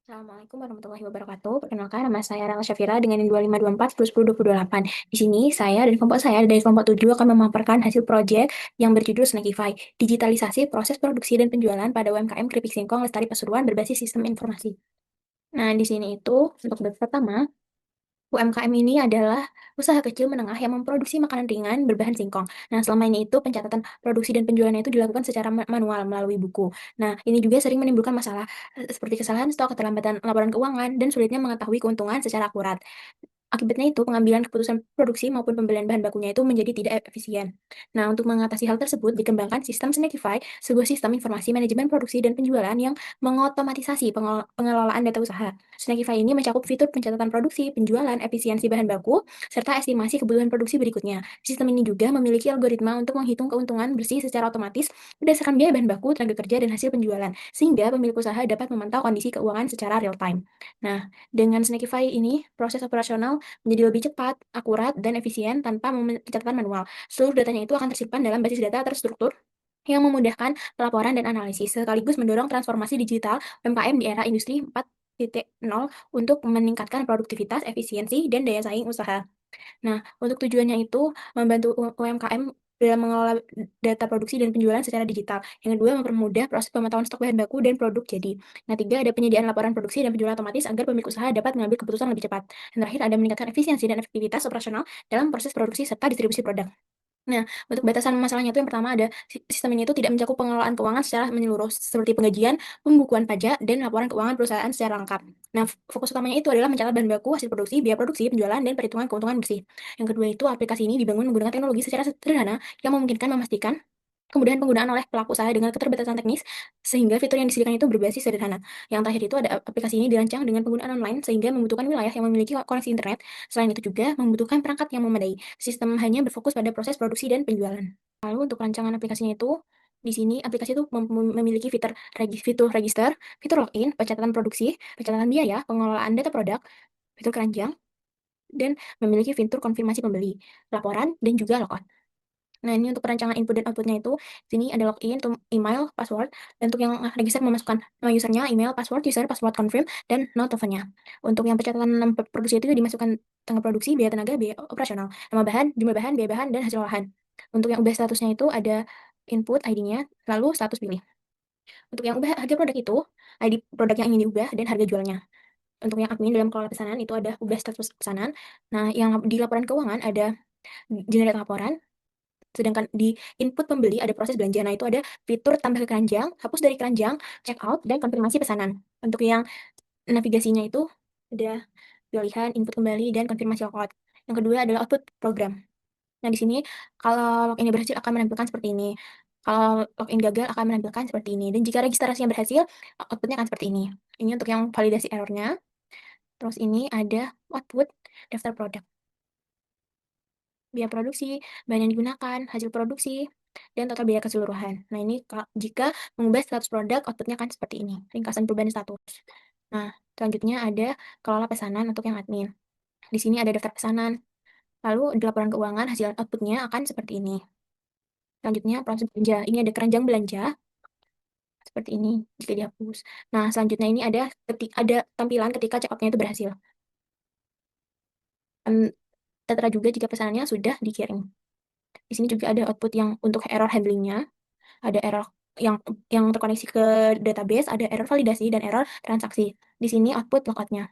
Assalamualaikum warahmatullahi wabarakatuh. Perkenalkan, nama saya Rela Syafira dengan NIM 2524 Di sini, saya dan kelompok saya dari kelompok 7 akan memaparkan hasil proyek yang berjudul Snackify, digitalisasi proses produksi dan penjualan pada UMKM Keripik Singkong Lestari Pasuruan berbasis sistem informasi. Nah, di sini itu, untuk bab pertama, UMKM ini adalah usaha kecil menengah yang memproduksi makanan ringan berbahan singkong. Nah, selama ini itu pencatatan produksi dan penjualannya itu dilakukan secara manual melalui buku. Nah, ini juga sering menimbulkan masalah seperti kesalahan stok, keterlambatan laporan keuangan, dan sulitnya mengetahui keuntungan secara akurat. Akibatnya itu, pengambilan keputusan produksi maupun pembelian bahan bakunya itu menjadi tidak efisien. Nah, untuk mengatasi hal tersebut, dikembangkan sistem Snackify, sebuah sistem informasi manajemen produksi dan penjualan yang mengotomatisasi pengelolaan data usaha. Snackify ini mencakup fitur pencatatan produksi, penjualan, efisiensi bahan baku, serta estimasi kebutuhan produksi berikutnya. Sistem ini juga memiliki algoritma untuk menghitung keuntungan bersih secara otomatis berdasarkan biaya bahan baku, tenaga kerja, dan hasil penjualan, sehingga pemilik usaha dapat memantau kondisi keuangan secara real time. Nah, dengan Snackify ini, proses operasional menjadi lebih cepat, akurat, dan efisien tanpa pencatatan manual. Seluruh datanya itu akan tersimpan dalam basis data terstruktur yang memudahkan pelaporan dan analisis, sekaligus mendorong transformasi digital UMKM di era industri 4.0 untuk meningkatkan produktivitas, efisiensi, dan daya saing usaha. Nah, untuk tujuannya itu membantu UMKM dalam mengelola data produksi dan penjualan secara digital. Yang kedua, mempermudah proses pemantauan stok bahan baku dan produk jadi. Nah, tiga, ada penyediaan laporan produksi dan penjualan otomatis agar pemilik usaha dapat mengambil keputusan lebih cepat. Dan terakhir, ada meningkatkan efisiensi dan efektivitas operasional dalam proses produksi serta distribusi produk. Nah, untuk batasan masalahnya itu yang pertama ada sistem ini itu tidak mencakup pengelolaan keuangan secara menyeluruh seperti penggajian, pembukuan pajak, dan laporan keuangan perusahaan secara lengkap. Nah, fokus utamanya itu adalah mencatat bahan baku, hasil produksi, biaya produksi, penjualan, dan perhitungan keuntungan bersih. Yang kedua itu aplikasi ini dibangun menggunakan teknologi secara sederhana yang memungkinkan memastikan kemudahan penggunaan oleh pelaku usaha dengan keterbatasan teknis, sehingga fitur yang disediakan itu berbasis sederhana. Yang terakhir itu ada aplikasi ini dirancang dengan penggunaan online sehingga membutuhkan wilayah yang memiliki koneksi internet. Selain itu juga membutuhkan perangkat yang memadai. Sistem hanya berfokus pada proses produksi dan penjualan. Lalu untuk rancangan aplikasinya itu, di sini aplikasi itu memiliki fitur register, fitur login, pencatatan produksi, pencatatan biaya, pengelolaan data produk, fitur keranjang, dan memiliki fitur konfirmasi pembeli, laporan, dan juga logout. Nah, ini untuk perancangan input dan output-nya itu, sini ada login, email, password, dan untuk yang register memasukkan nama usernya, email, password, user, password confirm, dan nomor teleponnya. Untuk yang pencatatan produksi itu dimasukkan tanggal produksi, biaya tenaga, biaya operasional, nama bahan, jumlah bahan, biaya bahan, dan hasil olahan. Untuk yang ubah statusnya itu ada input ID-nya, lalu status pilih. Untuk yang ubah harga produk itu, ID produk yang ingin diubah, dan harga jualnya. Untuk yang admin dalam kelola pesanan itu ada ubah status pesanan. Nah, yang di laporan keuangan ada generate laporan, sedangkan di input pembeli ada proses belanja. Nah, itu ada fitur tambah ke keranjang, hapus dari keranjang, check out, dan konfirmasi pesanan. Untuk yang navigasinya itu ada pilihan input kembali dan konfirmasi lockout. Yang kedua adalah output program. Nah, di sini kalau login berhasil akan menampilkan seperti ini. Kalau login gagal akan menampilkan seperti ini. Dan jika registrasinya berhasil, outputnya akan seperti ini. Ini untuk yang validasi errornya. Terus ini ada output daftar produk. Biaya produksi, bahan yang digunakan, hasil produksi, dan total biaya keseluruhan. Nah, ini jika mengubah status produk, outputnya akan seperti ini, ringkasan perubahan status. Nah, selanjutnya ada kelola pesanan untuk yang admin. Di sini ada daftar pesanan, lalu di laporan keuangan hasil outputnya akan seperti ini. Selanjutnya proses belanja, ini ada keranjang belanja, seperti ini, jika dihapus. Nah, selanjutnya ini ada tampilan ketika check out-nya itu berhasil. Tertera juga jika pesanannya sudah dikirim. Di sini juga ada output yang untuk error handling-nya. Ada error yang terkoneksi ke database, ada error validasi, dan error transaksi. Di sini output logout-nya.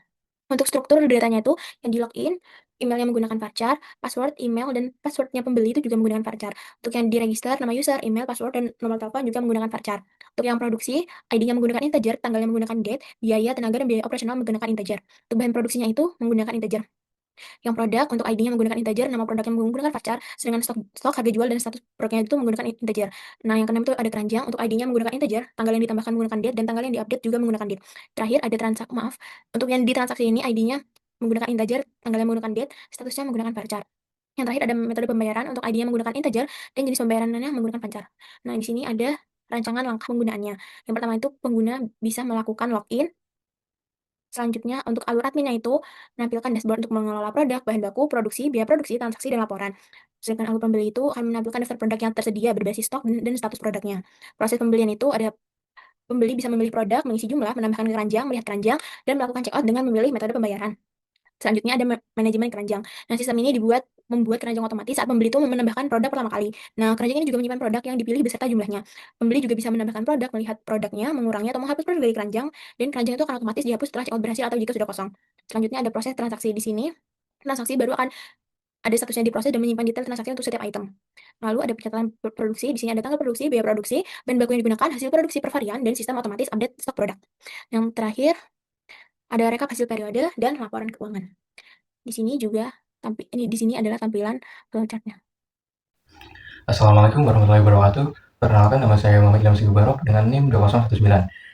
Untuk struktur datanya itu, yang di-login, emailnya menggunakan varchar, password, email, dan password-nya pembeli itu juga menggunakan varchar. Untuk yang diregister, nama user, email, password, dan nomor telepon juga menggunakan varchar. Untuk yang produksi, ID-nya menggunakan integer, tanggalnya menggunakan date, biaya, tenaga, dan biaya operasional menggunakan integer. Untuk bahan produksinya itu menggunakan integer. Yang produk untuk ID-nya menggunakan integer, nama produknya menggunakan varchar, sedangkan stok, harga jual, dan status produknya itu menggunakan integer. Nah, yang keenam itu ada keranjang, untuk ID-nya menggunakan integer, tanggal yang ditambahkan menggunakan date, dan tanggal yang diupdate juga menggunakan date. Terakhir ada untuk yang di transaksi ini ID-nya menggunakan integer, tanggalnya menggunakan date, statusnya menggunakan varchar. Yang terakhir ada metode pembayaran, untuk ID-nya menggunakan integer, dan jenis pembayarannya menggunakan varchar. Nah, di sini ada rancangan langkah penggunaannya. Yang pertama itu pengguna bisa melakukan login. Selanjutnya, untuk alur adminnya itu, menampilkan dashboard untuk mengelola produk, bahan baku, produksi, biaya produksi, transaksi, dan laporan. Sedangkan alur pembeli itu akan menampilkan daftar produk yang tersedia berbasis stok dan status produknya. Proses pembelian itu ada Pembeli bisa memilih produk, mengisi jumlah, menambahkan keranjang, melihat keranjang, dan melakukan checkout dengan memilih metode pembayaran. Selanjutnya ada manajemen keranjang. Nah, sistem ini membuat keranjang otomatis saat pembeli itu menambahkan produk pertama kali. Nah, keranjang ini juga menyimpan produk yang dipilih beserta jumlahnya. Pembeli juga bisa menambahkan produk, melihat produknya, mengurangi atau menghapus produk dari keranjang, dan keranjang itu akan otomatis dihapus setelah checkout berhasil atau jika sudah kosong. Selanjutnya ada proses transaksi di sini. Transaksi baru akan ada statusnya diproses dan menyimpan detail transaksi untuk setiap item. Lalu ada pencatatan produksi. Di sini ada tanggal produksi, biaya produksi, bahan baku yang digunakan, hasil produksi per varian, dan sistem otomatis update stok produk. Yang terakhir ada rekap hasil periode dan laporan keuangan. Di sini juga di sini adalah tampilan flowchart-nya. Assalamualaikum warahmatullahi wabarakatuh. Perkenalkan, nama saya Muhammad Ilham Sigubarok dengan NIM 2019.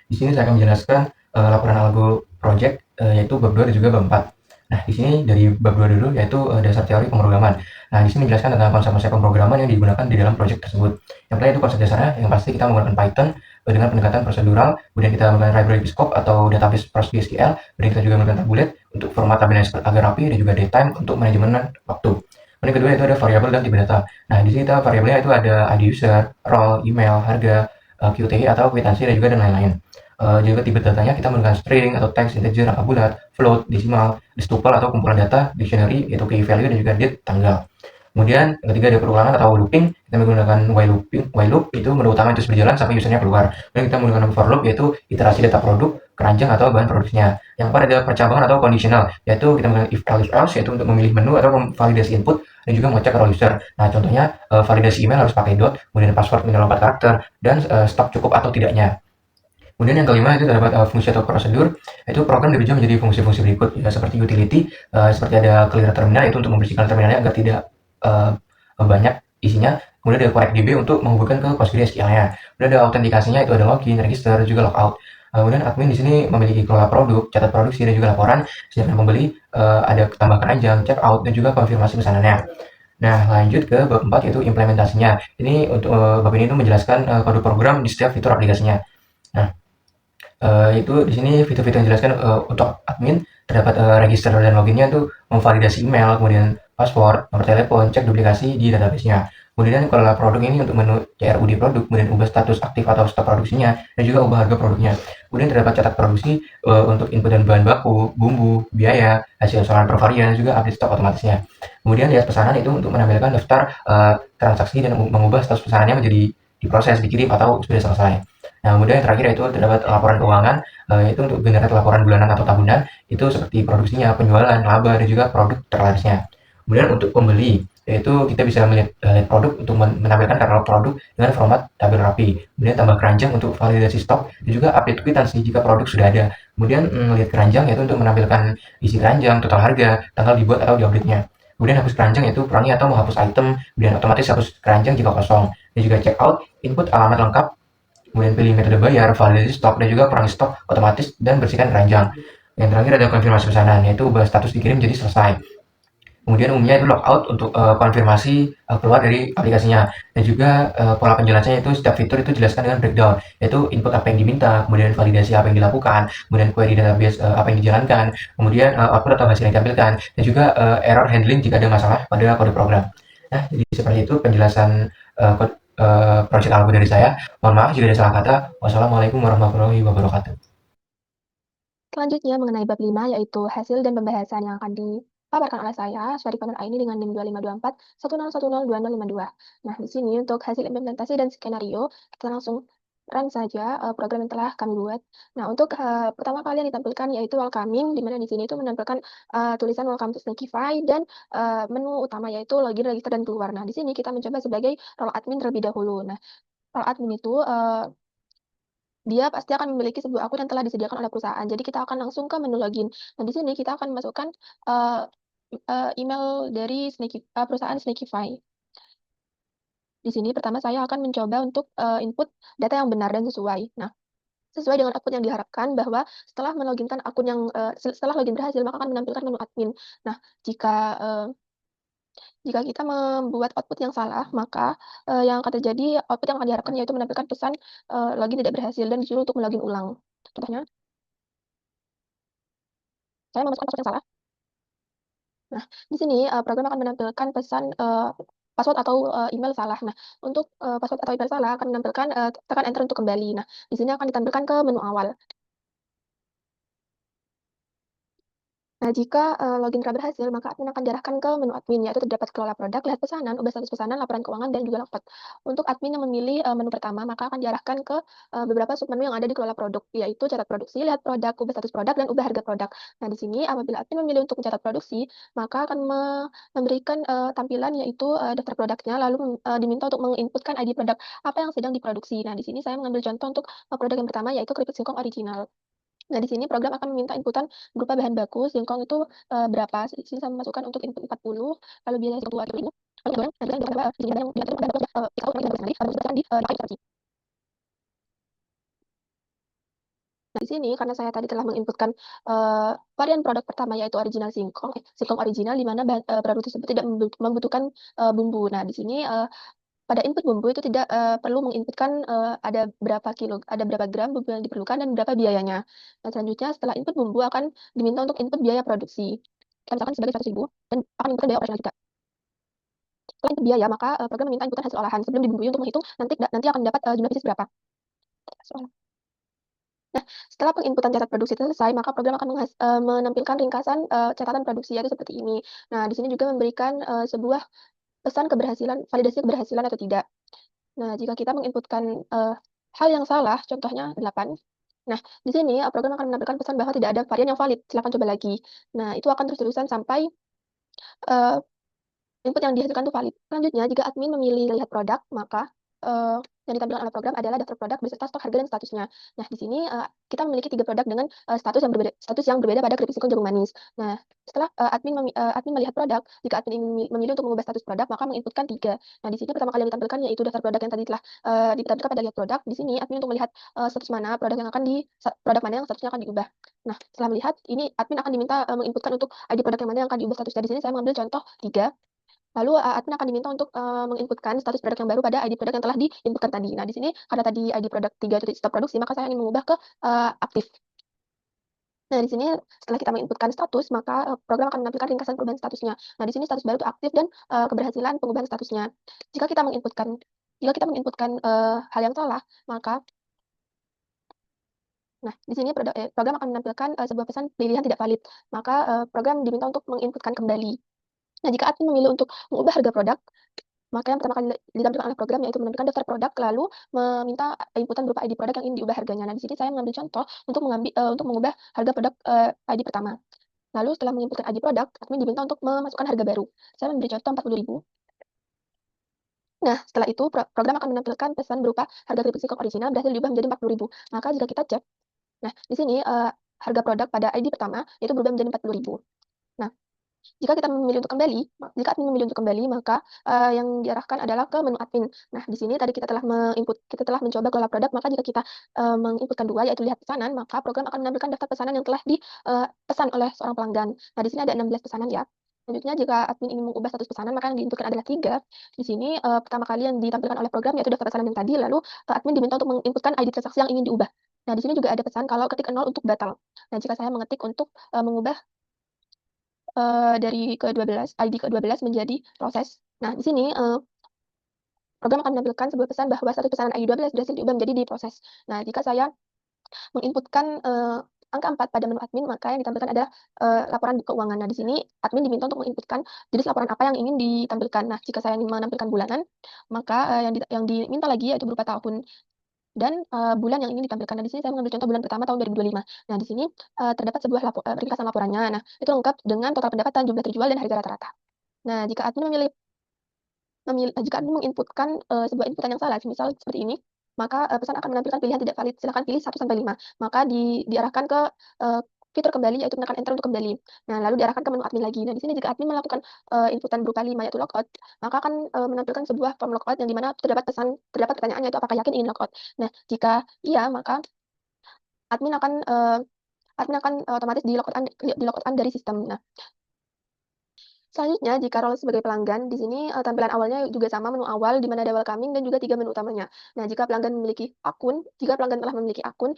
Di sini saya akan menjelaskan laporan algo project yaitu bab 2 dan juga bab 4. Nah, di sini dari bab 2 dulu yaitu dasar teori pemrograman. Nah, di sini menjelaskan tentang konsep-konsep pemrograman yang digunakan di dalam project tersebut. Yang pertama itu konsep dasarnya, yang pasti kita menggunakan Python dengan pendekatan prosedural, kemudian kita menggunakan library Piscope atau database PostgreSQL, kemudian kita juga menggunakan tabulate untuk format tabelnya agar rapi, dan juga datetime untuk manajemen waktu. Kemudian kedua itu ada variabel dan tipe data. Nah, di sini kita variabelnya itu ada ID user, role, email, harga, QTI atau kwitansi, dan juga dan lain-lain. Juga tipe datanya kita menggunakan string atau text, integer, angka bulat, float, decimal, tuple atau kumpulan data, dictionary, yaitu key value, dan juga date, tanggal. Kemudian yang ketiga ada perulangan atau looping. Kita menggunakan while loop itu mode utama terus berjalan sampai usernya keluar. Kemudian kita menggunakan for loop yaitu iterasi data produk, keranjang atau bahan produksinya. Yang keempat ada percabangan atau conditional, yaitu kita menggunakan if else yaitu untuk memilih menu atau memvalidasi input dan juga mengecek role user. Nah, contohnya validasi email harus pakai dot, kemudian password minimal 4 karakter, dan stok cukup atau tidaknya. Kemudian yang kelima itu terdapat fungsi atau prosedur, itu program dibagi menjadi fungsi-fungsi berikut, ya, seperti utility, seperti ada clear terminal itu untuk membersihkan terminalnya agar tidak uh, banyak isinya. Kemudian ada correct DB untuk menghubungkan ke PostgreSQL-nya. Kemudian ada autentikasinya itu ada login, register, juga logout. Kemudian admin di sini memiliki kelola produk, catat produksi, dan juga laporan. Sedangkan pembeli ada tambah keranjang, check out, dan juga konfirmasi pesanannya. Nah, lanjut ke bab 4 yaitu implementasinya. Ini untuk bab ini itu menjelaskan kode program di setiap fitur aplikasinya. Nah, itu di sini fitur-fitur yang dijelaskan untuk admin terdapat register dan loginnya itu memvalidasi email, kemudian password, nomor telepon, cek duplikasi di database-nya. Kemudian kalau produk ini untuk menu CRUD produk, kemudian ubah status aktif atau stok produksinya, dan juga ubah harga produknya. Kemudian terdapat catat produksi untuk input dan bahan baku, bumbu, biaya, hasil soal per varian, juga update stok otomatisnya. Kemudian lihat pesanan itu untuk menampilkan daftar transaksi dan mengubah status pesanannya menjadi diproses, dikirim, atau sudah selesai. Nah, kemudian yang terakhir itu terdapat laporan keuangan, itu untuk generate laporan bulanan atau tahunan, itu seperti produksinya, penjualan, laba, dan juga produk terlarisnya. Kemudian untuk pembeli, yaitu kita bisa melihat produk untuk menampilkan katalog produk dengan format tabel rapi. Kemudian tambah keranjang untuk validasi stok, dan juga update kwitansi jika produk sudah ada. Kemudian melihat keranjang yaitu untuk menampilkan isi keranjang, total harga, tanggal dibuat atau diupdate-nya. Kemudian hapus keranjang yaitu kurangi atau menghapus item, kemudian otomatis hapus keranjang jika kosong. Dan juga check out, input alamat lengkap, kemudian pilih metode bayar, validasi stok, dan juga kurangi stok otomatis, dan bersihkan keranjang. Yang terakhir ada konfirmasi pesanan, yaitu ubah status dikirim jadi selesai. Kemudian umumnya itu logout untuk konfirmasi keluar dari aplikasinya. Dan juga pola penjelasannya itu setiap fitur itu dijelaskan dengan breakdown, yaitu input apa yang diminta, kemudian validasi apa yang dilakukan, kemudian query database apa yang dijalankan, kemudian output atau hasil yang ditampilkan, dan juga error handling jika ada masalah pada kode program. Nah, jadi seperti itu penjelasan project algo dari saya. Mohon maaf jika ada salah kata. Wassalamualaikum warahmatullahi wabarakatuh. Selanjutnya mengenai bab 5 yaitu hasil dan pembahasan yang akan dipaparkan oleh saya, Syarifah Nur Aini dengan NIM 2524 10102052. Nah, di sini untuk hasil implementasi dan skenario, kita langsung run saja program yang telah kami buat. Nah, untuk pertama kali yang ditampilkan yaitu welcoming, di mana di sini itu menampilkan tulisan welcome to Snackify dan menu utama yaitu login, register, dan keluar. Nah, di sini kita mencoba sebagai role admin terlebih dahulu. Nah, role admin itu dia pasti akan memiliki sebuah akun yang telah disediakan oleh perusahaan. Jadi kita akan langsung ke menu login. Nah, di sini kita akan masukkan email dari perusahaan Snackify. Di sini pertama saya akan mencoba untuk input data yang benar dan sesuai. Nah, sesuai dengan output yang diharapkan bahwa setelah meloginkan akun yang setelah login berhasil maka akan menampilkan menu admin. Nah, jika jika kita membuat output yang salah, maka yang akan terjadi output yang akan diharapkan yaitu menampilkan pesan login tidak berhasil dan disuruh untuk melogin ulang. Contohnya, saya memasukkan password yang salah. Nah, di sini program akan menampilkan pesan password atau email salah. Nah, untuk password atau email salah akan menampilkan tekan enter untuk kembali. Nah, di sini akan ditampilkan ke menu awal. Nah, jika login telah berhasil, maka admin akan diarahkan ke menu admin, yaitu terdapat kelola produk, lihat pesanan, ubah status pesanan, laporan keuangan, dan juga logbook. Untuk admin yang memilih menu pertama, maka akan diarahkan ke beberapa submenu yang ada di kelola produk, yaitu catat produksi, lihat produk, ubah status produk, dan ubah harga produk. Nah, di sini apabila admin memilih untuk mencatat produksi, maka akan memberikan tampilan yaitu daftar produknya, lalu diminta untuk menginputkan ID produk apa yang sedang diproduksi. Nah, di sini saya mengambil contoh untuk produk yang pertama, yaitu keripik singkong original. Nah, di sini program akan meminta inputan berupa bahan baku, singkong itu, berapa, di sini saya memasukkan untuk input 40, lalu biaya 20.000, lalu goreng, nah, di sini yang diatur bahan baku, kita tahu nanti, berdasarkan di lokasi. Nah, di sini karena saya tadi telah menginputkan, varian produk pertama yaitu original singkong singkong original di mana produk tersebut tidak membutuhkan, bumbu. Nah, di sini, pada input bumbu itu tidak perlu menginputkan ada berapa gram bumbu yang diperlukan dan berapa biayanya. Nah, selanjutnya setelah input bumbu akan diminta untuk input biaya produksi. Kita misalkan sebagai 100.000 dan akan input biaya operasional juga. Setelah input biaya, maka program meminta inputan hasil olahan sebelum dibumbui untuk menghitung nanti akan dapat jumlah pieces berapa. Nah, setelah penginputan catat produksi selesai, maka program akan menampilkan ringkasan catatan produksi yaitu seperti ini. Nah, di sini juga memberikan sebuah pesan validasi keberhasilan atau tidak. Nah, jika kita menginputkan hal yang salah, contohnya 8. Nah, di sini program akan menampilkan pesan bahwa tidak ada varian yang valid, silakan coba lagi. Nah, itu akan terus-terusan sampai eee, input yang dihasilkan itu valid. Selanjutnya, jika admin memilih lihat produk, maka yang ditampilkan oleh program adalah daftar produk beserta stok harga dan statusnya. Nah, di sini kita memiliki 3 produk dengan status yang berbeda pada keripik singkong jagung manis. Nah, setelah admin melihat produk, jika admin ingin memilih untuk mengubah status produk, maka menginputkan 3. Nah, di sini pertama kali yang ditampilkan yaitu daftar produk yang tadi telah ditampilkan pada lihat produk. Di sini admin untuk melihat status mana produk mana yang statusnya akan diubah. Nah, setelah melihat, ini admin akan diminta menginputkan untuk ID produk yang mana yang akan diubah statusnya. Di sini saya mengambil contoh 3. Lalu, admin akan diminta untuk, menginputkan status produk yang baru pada ID produk yang telah diinputkan tadi. Nah, di sini karena tadi ID produk 3 itu stop produksi, maka saya ingin mengubah ke, aktif. Nah, di sini setelah kita menginputkan status, maka, program akan menampilkan ringkasan perubahan statusnya. Nah, di sini status baru itu aktif dan, keberhasilan pengubahan statusnya. Jika kita menginputkan, hal yang salah, maka di sini program akan menampilkan, sebuah pesan pilihan tidak valid. Maka, program diminta untuk menginputkan kembali. Nah, jika admin memilih untuk mengubah harga produk, maka yang pertama kali ditampilkan oleh program yaitu menampilkan daftar produk, lalu meminta inputan berupa ID produk yang ingin diubah harganya. Nah, di sini saya mengambil contoh untuk mengubah harga produk, ID pertama. Lalu setelah menginputkan ID produk, admin diminta untuk memasukkan harga baru. Saya memberi contoh 40.000. Nah, setelah itu program akan menampilkan pesan berupa harga keripik singkong original berhasil diubah menjadi 40.000. Maka jika kita cek, nah di sini, harga produk pada ID pertama itu berubah menjadi 40.000. Nah, jika admin memilih untuk kembali, maka, yang diarahkan adalah ke menu admin. Nah, di sini tadi kita telah mencoba kelola produk, maka jika kita, menginputkan 2, yaitu lihat pesanan, maka program akan menampilkan daftar pesanan yang telah pesan oleh seorang pelanggan. Nah, di sini ada 16 pesanan ya. Selanjutnya jika admin ingin mengubah status pesanan, maka yang diinputkan adalah 3. Di sini, pertama kali yang ditampilkan oleh program yaitu daftar pesanan yang tadi, lalu, admin diminta untuk menginputkan ID transaksi yang ingin diubah. Nah, di sini juga ada pesan kalau ketik 0 untuk batal. Nah, jika saya mengetik untuk, mengubah dari ID ke-12 menjadi proses. Nah, di sini, program akan menampilkan sebuah pesan bahwa status pesanan ID 12 berhasil diubah menjadi diproses. Nah, jika saya menginputkan, angka 4 pada menu admin, maka yang ditampilkan adalah, laporan keuangan. Nah, di sini admin diminta untuk menginputkan jenis laporan apa yang ingin ditampilkan. Nah, jika saya ingin menampilkan bulanan, maka, yang diminta lagi yaitu berupa tahun dan, bulan yang ingin ditampilkan. Nah, di sini saya mengambil contoh bulan pertama tahun 2025. Nah, di sini, terdapat sebuah ringkasan laporannya. Nah, itu lengkap dengan total pendapatan, jumlah terjual, dan harga rata-rata. Nah, jika admin menginputkan, sebuah inputan yang salah, semisal seperti ini, maka, pesan akan menampilkan pilihan tidak valid, silakan pilih 1 sampai 5. Maka diarahkan ke, fitur kembali, yaitu menekan enter untuk kembali. Nah, lalu diarahkan ke menu admin lagi. Nah, di sini jika admin melakukan, inputan berupa 5, yaitu logout, maka akan, menampilkan sebuah form logout yang di mana terdapat pertanyaan yaitu apakah yakin ingin logout. Nah, jika iya, maka admin akan, otomatis di-logout out dari sistem. Nah, selanjutnya, jika role sebagai pelanggan, di sini, tampilan awalnya juga sama, menu awal di mana ada welcoming dan juga 3 menu utamanya. Nah, jika pelanggan telah memiliki akun,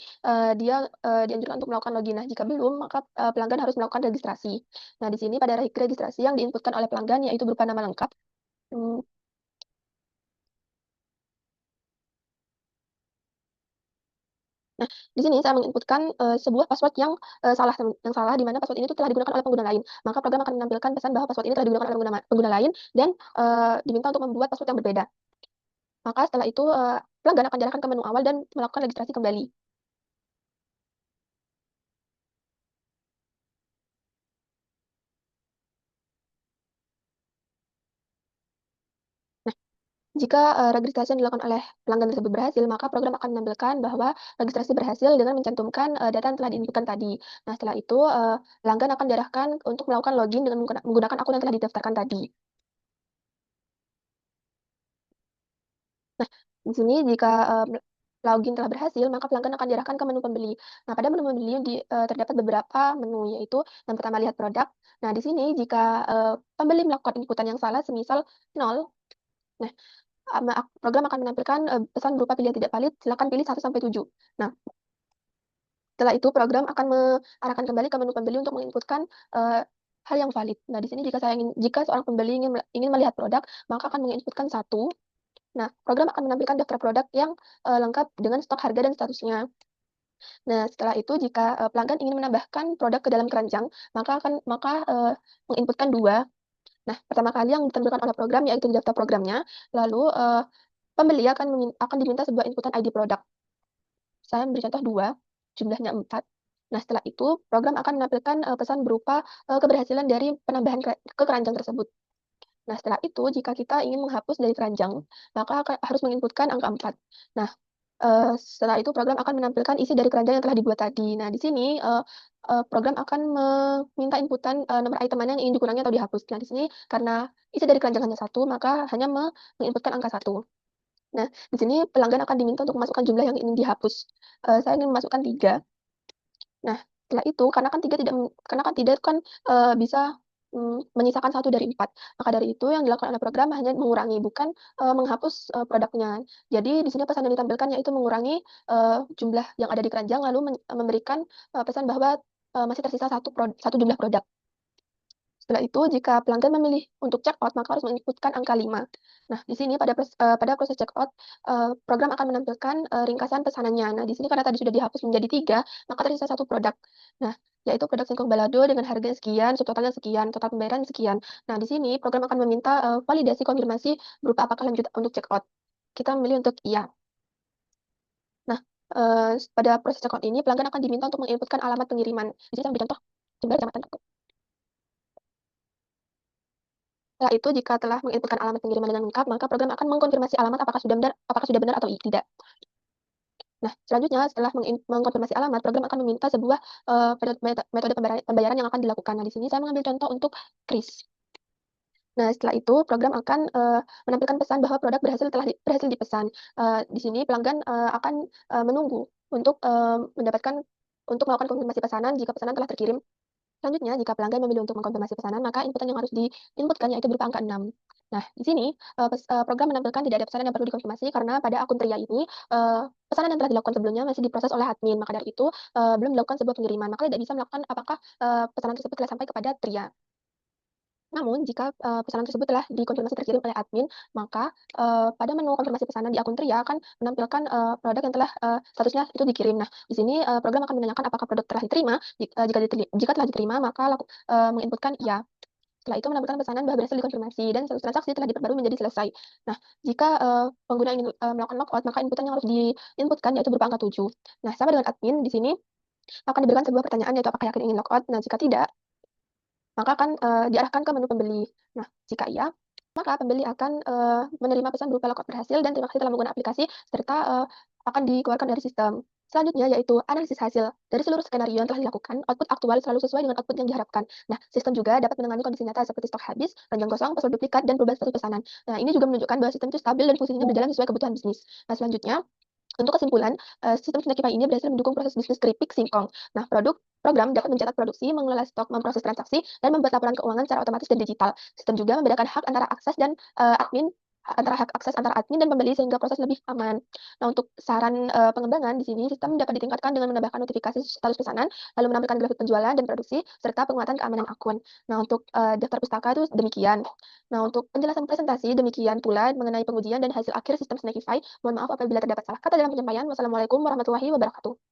dia, dianjurkan untuk melakukan login. Nah, jika belum, maka, pelanggan harus melakukan registrasi. Nah, di sini pada registrasi yang diinputkan oleh pelanggan yaitu berupa nama lengkap, mmm Nah, di sini saya menginputkan, sebuah password yang salah di mana password ini tuh telah digunakan oleh pengguna lain. Maka program akan menampilkan pesan bahwa password ini telah digunakan oleh pengguna lain dan, diminta untuk membuat password yang berbeda. Maka setelah itu, pelanggan akan diarahkan ke menu awal dan melakukan registrasi kembali. Nah, jika, registrasi yang dilakukan oleh pelanggan tersebut berhasil, maka program akan menampilkan bahwa registrasi berhasil dengan mencantumkan, data yang telah diinputkan tadi. Nah, setelah itu, pelanggan akan diarahkan untuk melakukan login dengan menggunakan akun yang telah didaftarkan tadi. Nah, di sini jika, login telah berhasil, maka pelanggan akan diarahkan ke menu pembeli. Nah, pada menu pembeli terdapat beberapa menu, yaitu yang pertama lihat produk. Nah, di sini jika, pembeli melakukan inputan yang salah semisal 0, nah, program akan menampilkan, pesan berupa pilihan tidak valid, silakan pilih 1 sampai 7. Nah, setelah itu program akan mengarahkan kembali ke menu pembeli untuk menginputkan, hal yang valid. Nah, di sini jika seorang pembeli ingin melihat produk, maka akan menginputkan 1. Nah, program akan menampilkan daftar produk yang, lengkap dengan stok harga dan statusnya. Nah, setelah itu jika, pelanggan ingin menambahkan produk ke dalam keranjang, menginputkan 2. Nah, pertama kali yang ditampilkan oleh program yaitu daftar programnya, lalu, pembeli akan diminta sebuah inputan ID produk. Saya memberi contoh 2, jumlahnya 4. Nah, setelah itu program akan menampilkan, pesan berupa, keberhasilan dari penambahan ke keranjang tersebut. Nah, setelah itu jika kita ingin menghapus dari keranjang, maka harus menginputkan angka 4. Nah, setelah itu program akan menampilkan isi dari keranjang yang telah dibuat tadi. Nah, di sini, program akan meminta inputan, nomor item mana yang ingin dikurangi atau dihapus. Nah, di sini karena isi dari keranjang hanya 1, maka hanya menginputkan angka 1. Nah, di sini pelanggan akan diminta untuk memasukkan jumlah yang ingin dihapus. Saya ingin memasukkan 3. Nah, setelah itu karena kan tidak kan, bisa, menyisakan 1 dari 4. Maka dari itu yang dilakukan oleh program hanya mengurangi, bukan, menghapus, produknya. Jadi di sini pesan yang ditampilkan yaitu mengurangi, jumlah yang ada di keranjang lalu memberikan, pesan bahwa, masih tersisa satu jumlah produk. Setelah itu jika pelanggan memilih untuk check out, maka harus menginputkan angka 5. Nah, di sini pada proses check out, program akan menampilkan, ringkasan pesanannya. Nah, di sini karena tadi sudah dihapus menjadi 3, maka tersisa 1 produk. Nah, yaitu produk singkong balado dengan harga sekian, subtotalnya sekian, total pembayaran sekian. Nah, di sini program akan meminta, validasi konfirmasi berupa apakah lanjut untuk check out. Kita memilih untuk iya. Nah, pada proses check out ini pelanggan akan diminta untuk menginputkan alamat pengiriman. Di sini saya ambil contoh Jember, Kecamatan. Setelah itu jika telah menginputkan alamat pengiriman dengan lengkap, maka program akan mengkonfirmasi alamat apakah sudah benar atau tidak. Nah, selanjutnya setelah mengkonfirmasi alamat, program akan meminta sebuah, metode pembayaran yang akan dilakukan. Nah, di sini saya mengambil contoh untuk kris. Nah, setelah itu program akan, menampilkan pesan bahwa produk berhasil dipesan. Di sini pelanggan, akan, menunggu untuk melakukan konfirmasi pesanan jika pesanan telah terkirim. Selanjutnya, jika pelanggan memilih untuk mengkonfirmasi pesanan, maka inputan yang harus diinputkan yaitu berupa angka 6. Nah, di sini, program menampilkan tidak ada pesanan yang perlu dikonfirmasi karena pada akun pria ini, pesanan yang telah dilakukan sebelumnya masih diproses oleh admin. Maka dari itu, belum dilakukan sebuah pengiriman, maka tidak bisa melakukan apakah, pesanan tersebut telah sampai kepada pria. Namun jika, pesanan tersebut telah dikonfirmasi terkirim oleh admin, maka, pada menu konfirmasi pesanan di akun pria akan menampilkan, produk yang telah, statusnya itu dikirim. Nah, di sini, program akan menanyakan apakah produk telah diterima, jika telah diterima maka menginputkan "iya". Setelah itu menampilkan pesanan bahwa berhasil dikonfirmasi dan status transaksi telah diperbarui menjadi selesai. Nah, jika, pengguna ingin, melakukan logout, maka inputan yang harus diinputkan yaitu berupa angka 7. Nah, sama dengan admin, di sini akan diberikan sebuah pertanyaan yaitu apakah yakin ingin logout. Nah, jika tidak, maka akan, diarahkan ke menu pembeli. Nah, jika iya, maka pembeli akan, menerima pesan berupa logout berhasil dan terima kasih telah menggunakan aplikasi serta, akan dikeluarkan dari sistem. Selanjutnya yaitu analisis hasil. Dari seluruh skenario yang telah dilakukan, output aktual selalu sesuai dengan output yang diharapkan. Nah, sistem juga dapat menangani kondisi nyata seperti stok habis, ranjang kosong, password duplikat, dan perubahan status pesanan. Nah, ini juga menunjukkan bahwa sistem itu stabil dan fungsinya berjalan sesuai kebutuhan bisnis. Nah, selanjutnya untuk kesimpulan, sistem Snackify ini berhasil mendukung proses bisnis keripik singkong. Nah, program dapat mencatat produksi, mengelola stok, memproses transaksi, dan membuat laporan keuangan secara otomatis dan digital. Sistem juga membedakan hak antara akses dan hak akses antara admin dan pembeli sehingga proses lebih aman. Nah, untuk saran, pengembangan di sini sistem dapat ditingkatkan dengan menambahkan notifikasi status pesanan, lalu menampilkan grafik penjualan dan produksi, serta penguatan keamanan akun. Nah, untuk, daftar pustaka itu demikian. Nah, untuk penjelasan presentasi demikian pula mengenai pengujian dan hasil akhir sistem Snackify. Mohon maaf apabila terdapat salah kata dalam penyampaian. Wassalamualaikum warahmatullahi wabarakatuh.